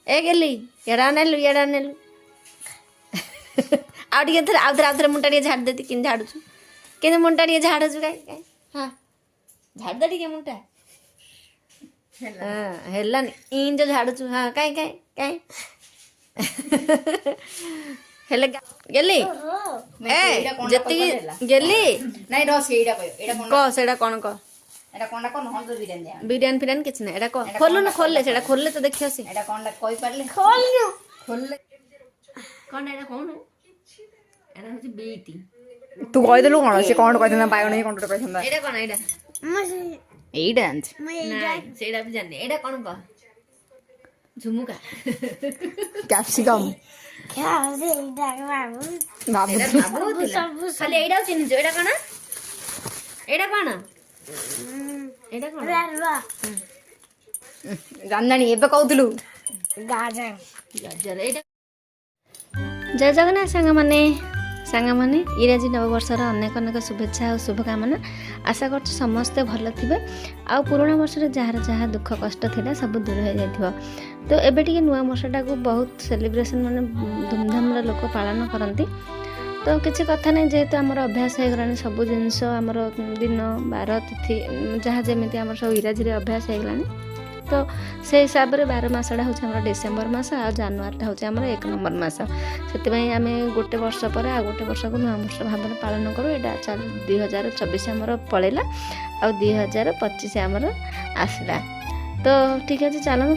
ए गेली एड़ा नेलु आउ टे थे आउे मुंडा टे झाड़ देती कि झाड़ू कि मुंडा टे झाड़ू कहीं हाँ झाड़ दे टे मुंडा हाँ हेलानी इन जो झाड़ू हाँ कहीं कहीं कहीं हेले गेली ए जति गेली नहीं रस एडा क सेडा कोन क एडा कोनडा कोन हल बिरयानी बिरयानी फिरयानी किछ ना एडा क खोलु न खोलले सेडा खोलले तो देखियो से एडा कोनडा कहि पारले खोलले कोन एडा कोन एडा होची बीटी तू कहि देलु कोन से कोन कहि देना बायण कोन कहि देना एडा कोन एडा एडा अंत नहीं सेडा भी जाने एडा कोन क झुमुका कैप्सिकम एडा बाबू खाली एडा चिन्ह जो एडा कोन एडा कोन एडा कोन जाननानी एबे कहउतलु गाजर एडा जय जगन्नाथ सांग माने इंग्राजी नववर्षर अनेक अनेक शुभेच्छा और शुभकामना आशा कर समस्ते भल थे आ पुराणा वर्ष जार जहाँ दुख कष्ट था सब दूर हो जाइए तो एबे टिके नुआ वर्षटा को बहुत सेलिब्रेशन माने धूमधाम लोक पालन करती तो किसी कथा नहीं जेहेतु आमर अभ्यास हो गलानी सब जिनस आमर दिन बार तिथि जहाँ जमी आम सब इंग्राजी अभ्यास हो गलानी तो से हिसाब से 12 मासटा हूँ डिसेम्बर मास आ जानुआरीटा हूँ 1 नंबर मास से आम गोटे वर्ष पर आ गोटे वर्ष को नुआ वर्ष भाव में पालन करूँ यहाँ 2024 आमर पलैला आ 2025 आमर आसला तो ठीक अच्छे चलो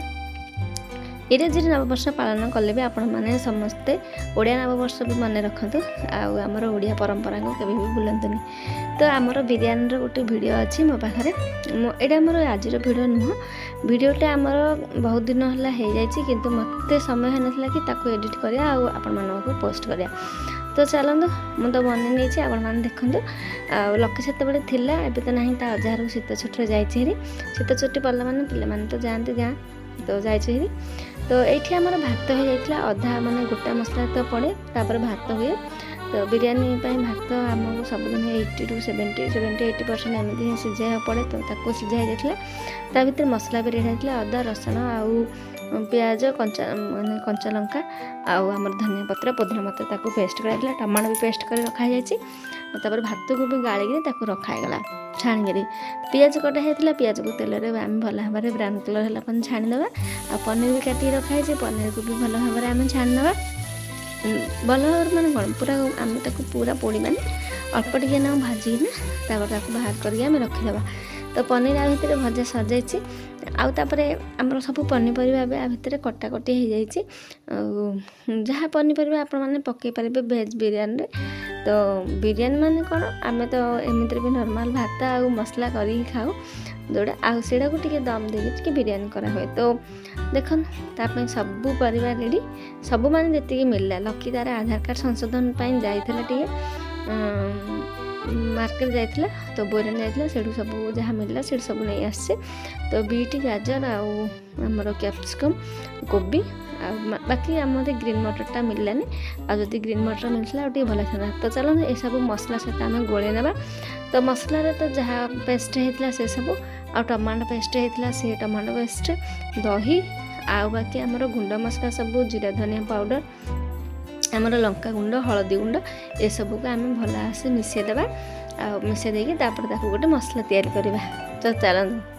इंग्राजी नववर्ष पालन कले भी आपण मैंने समस्ते ओडिया नववर्ष भी मन रखु आमर ओडिया परंपरा को कभी भी भूलतुनि तो आमर बिरयानी गोटे वीडियो अच्छी मो पाखे यहाँ आमर आज वीडियो नुह वीडियोटा आमर बहुत दिन है हो जाए किंतु मत समय है ना कि ताको एडिट करिया आपण मानक पोस्ट करिया तो चलतु मुझे तो बन नहीं आपण मैंने देखूँ लकी से थिला एबे तो नहीं अजार शीत छुट्टी जाइए शीत छुट्टी पड़ला माने पिला माने तो जाती गाँ तो जाइए तो ये आमर भात हो जाता अधा माने गोटा मसला तो पड़े तापर भात हुए तो बिरयानी भात आमको सबुदिन 80 to 70-80% एमती ही सीझा पड़े तो ताको सीझा जाता भर मसला भी रेडी होता अदा रसुण आउ प्याज कंचा माने कंचा लंका आमर धनिया पत्र पुदीना पत्र ताको पेस्ट कराइला टमाटो भी पेस्ट कर रखा जापर भात को भी गाड़ी रखागला छाणी पियाज कटा होता पियाज को तेल आम भल भाव में ब्राउन कलर है छाणीदे आ पनीर भी काटिक रखाई पनीर को भी भल भाव में आम छाणीदे भल भाव माने कौन पूरा आम पूरा पोड़ानी अल्प टे ना भाजिना बाहर करके रखीदे तो पनीर आ भितर भजा सर जापर आमर सब पनीपरिया आ भितर कटाकटी हो जाए जहाँ पनीपरिया आपण मैंने पकई पारे भेज बिरयानी तो बिरयानी माने कौन आम तो एमती भी नॉर्मल भात आ मसला कर खाऊ जोड़ा आड़ा को टे दम देके बिरयानी करा हुए तो देख ताप सब परिवार रेडी सब माने जी मिलला लकी तार आधार कार्ड संशोधन जाइए मार्केट जाइला तो बोरानी जाइला सेठू सब जहाँ मिलला से सब नहीं आसे तो बीट गाजर आमर कैप्सिकम कोबी बाकी आम ग्रीन मटरटा मिललानी आदि ग्रीन मटर मिलता और भल था तो चलो ये सब मसला सहित आम गोले ना तो मसलार तो जहाँ पेस्ट होता से सब आ टमाटो पेस्ट होता से टमाटो पेस्ट दही आ बाकी आमर गुंड मसला सब जीरा धनिया पाउडर आमर लंका गुंड हलदी गुंड ये सब को आम भल आसे मिसेदेबा मिसे देकी गोटे मसला तैयारी करवा तो चलते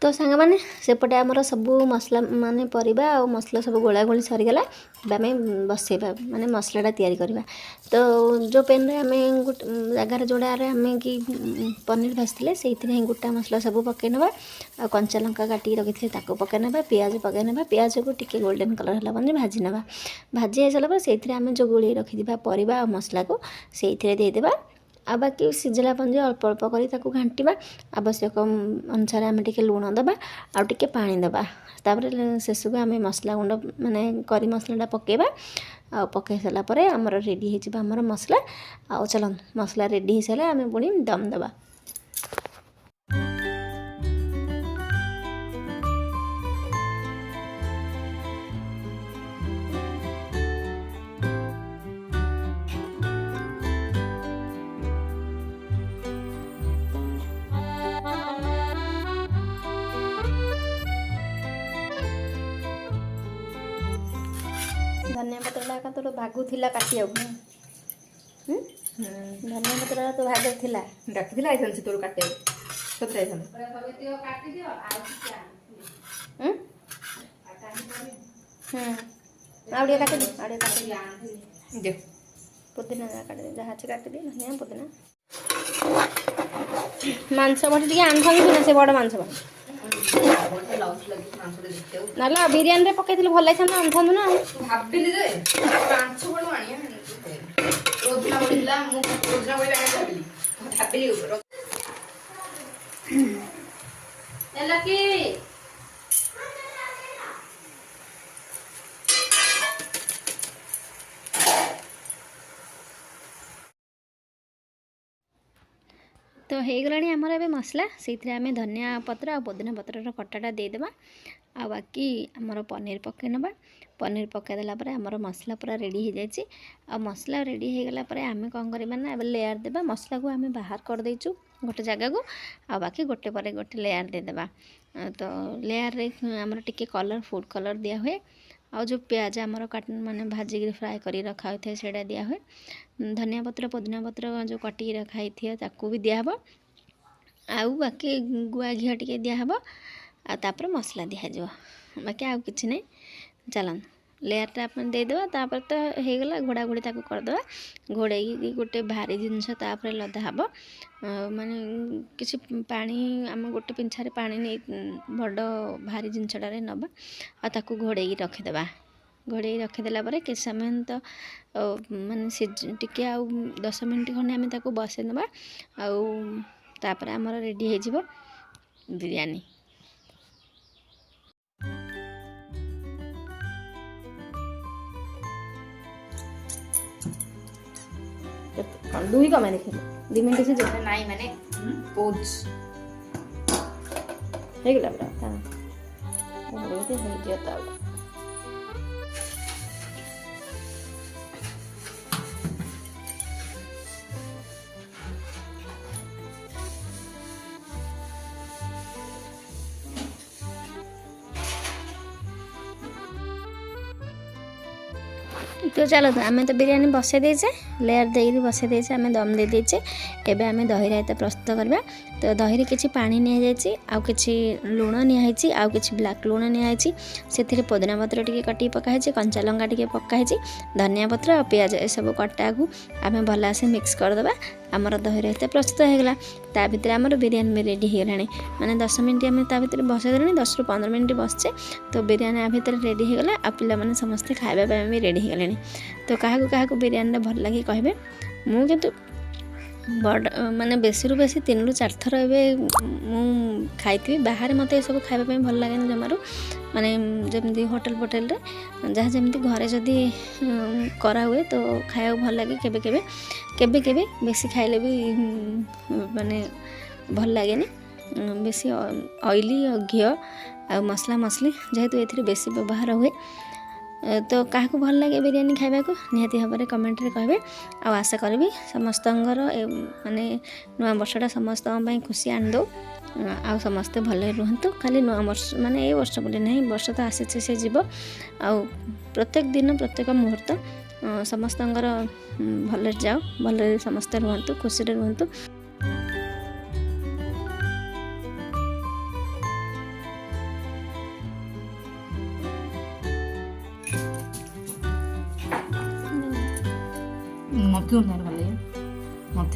तो सांग मैंने सेपटे आमर सब मसला माने परिबा आ मसला सब गोला गोली सरीगला आम बसैबा माने मसलाटा तैयारी करवा तो जो पेन रे आम गोटे जगार जोड़ा आम कि पनीर भाजते से गोटा मसला सब पकई ना आ कंचा लंका काटी रखी ताको पकई ना पियाज पकई ना पियाज को टिके गोल्डन कलर है मैंने भाजी ना भाजी हो सारा से आम जो गोल रखी परिबा मसला को से देदेबा आ बाकी सिझला पंजे अल्प अल्प कर घांटा आवश्यक अनुसार आम टे लुण दबा आउ टे पानी दबा तापर शेष को आम मसला गुंड माने करी मसलाटा पकेबा आ पकई सारापर आमर रेडी हो आमर मसला आ चल मसला रेडी हो सारे आम पुणी दम दबा ଧନିଆ ପତ୍ରଟା ଏକା ତୋର ଭାଗୁ ଥିଲା କାଟିବାକୁ ଧନିଆ ପତ୍ରଟା ତୋ ଭାଗ ଥିଲା ଡାକିଥିଲା ଆଇଥାନ୍ତି ତୋର କାଟିବାକୁ ସତରେ ଆଇଥାନ୍ତି ଆଉ ଟିକେ କାଟିଦି ଦେ ପୁଦିନା କାଟିଦି ଯାହା ଅଛି କାଟିଦି ଧନିଆ ପୁଦିନା ମାଂସ ବଟି ଟିକେ ଆଣିଥାନ୍ତି ନା ସେ ବଡ଼ ମାଂସ ବଟି ନହେଲେ ବିରିୟାନୀରେ ପକେଇଥିଲେ ଭଲ ଲାଗିଥାନ୍ତା ଆଣିଥାନ୍ତୁ ନା ଭାବିଲି ଯେ ମାଂସ ବଡ଼ ଆଣିଆ ରୋଜନା ବଢ଼ିଥିଲା ମୁଁ ରୋଜନା ବଢ଼ିଲା ଭାବିଲି ହେଲା କି तो ହେଇଗଲାଣି ଆମର ଏବେ ମସଲା ସେଇଥିରେ ଆମେ ଧନିଆ ପତ୍ର ଆଉ ପୁଦିନା ପତ୍ରର କଟାଟା ଦେଇଦେବା ଆଉ ବାକି ଆମର ପନିର ପକାଇ ନେବା ପନିର ପକାଇ ଦେଲା ପରେ ଆମର ମସଲା ପୁରା ରେଡ଼ି ହେଇଯାଇଛି ଆଉ ମସଲା ରେଡ଼ି ହେଇଗଲା ପରେ ଆମେ କ'ଣ କରିବା ନା ଏବେ ଲେୟାର ଦେବା ମସଲାକୁ ଆମେ ବାହାର କରିଦେଇଛୁ ଗୋଟେ ଜାଗାକୁ ଆଉ ବାକି ଗୋଟେ ପରେ ଗୋଟେ ଲେୟାର ଦେଇଦେବା ତ ଲେୟାରରେ ଆମର ଟିକେ କଲର୍ ଫୁଡ଼ କଲର୍ ଦିଆ ହୁଏ ଆଉ ଯେଉଁ ପିଆଜ ଆମର ମାନେ ଭାଜିକି ଫ୍ରାଏ କରି ରଖା ହୋଇଥାଏ ସେଇଟା ଦିଆ ହୁଏ ଧନିଆ ପତ୍ର ପୁଦିନା ପତ୍ର ଯେଉଁ କଟିକି ରଖା ହେଇଥିବ ତାକୁ ବି ଦିଆହେବ ଆଉ ବାକି ଗୁଆ ଘିଅ ଟିକେ ଦିଆହେବ ଆଉ ତାପରେ ମସଲା ଦିଆଯିବ ବାକି ଆଉ କିଛି ନାହିଁ ଚାଲନ୍ତୁ ଲେୟାରଟା ଆପଣ ଦେଇଦେବା ତାପରେ ତ ହେଇଗଲା ଘୋଡ଼ାଘୋଡ଼ି ତାକୁ କରିଦେବା ଘୋଡ଼େଇକି ଗୋଟେ ଭାରି ଜିନିଷ ତାପରେ ଲଦା ହେବ ମାନେ କିଛି ପାଣି ଆମେ ଗୋଟେ ପିଞ୍ଛାରେ ପାଣି ନେଇ ବଡ଼ ଭାରି ଜିନିଷଟାରେ ନେବା ଆଉ ତାକୁ ଘୋଡ଼େଇକି ରଖିଦେବା ଘୋଡ଼େଇକି ରଖିଦେଲା ପରେ କିଛି ସମୟ ତ ମାନେ ଟିକେ ଆଉ 10 ମିନିଟ୍ ଖଣ୍ଡେ ଆମେ ତାକୁ ବସେଇ ନେବା ଆଉ ତାପରେ ଆମର ରେଡ଼ି ହେଇଯିବ ବିରିୟାନୀ ଦୁଇ କମେ ଦେଖିଲେ 2 ମିନିଟ୍ ସେ ନାଇଁ ମାନେ ପୋଜ ହେଇଗଲା ପୁରା ହେଇଯିବ ତ ଆଉ तो चलो तो आम तो बिरियानी बसई देचे लेयर देकर बसई देचे आम दम दे देचे एबे आम दही रायता प्रस्तुत करबा तो दही किछि पानी निया जायछि आउ किछि लूण निया हैछि आउ किछि ब्लैक लूण निया हैछि सेथिरे पुदिना पत्र टिके कटी पका हैछि कंचा लंका टिके पका हैछि धनिया पत्र और प्याज ए सब कटा को आम भला से मिक्स कर देबा आमर दही रायता प्रस्तुत हो गला ता भितर आमर बिरियानी में रेडी हो गलानी माने 10 मिनिट आम ता भितर बसई देलानी 10 रु 15 मिनिट बसचे तो बिरियानी आ भितर रेडी हो गला आ पिला माने समस्त खाइबा पे भी रेडी हो गलानी तो क्या बिरियानी भल लगे कहे मुझे बड़ माने बेसी रु बेसी 3 रु 4 थर खाई बाहर मत ये सब खाइबा भल लगे जमारू माने जमी होटेल फोटेल जहाँ जमी घरे जदि करा हुए तो खाया भल लगे केबे केबे केबे केबे बेसी खाइले भी माने भल लगे बेसी ऑयली और घी आ मसला मसली जेहेतु ये बेसी व्यवहार हुए तो क्या भल लगे बिरियानी खाइबा को निहाती भाव में कमेंट रे कहबे आ आशा करी समस्तंगर माने नुआ वर्षटा समस्त खुशी आन दो आ समस्ते भले रुहतु खाली नुआ वर्ष माने ए वर्ष बोले नहीं वर्ष तो आसी से जीव आ प्रत्येक दिन प्रत्येक मुहूर्त समस्तंगर भले जाओ भले समस्ते रुहतु खुशी रे रुहतु मत भले मत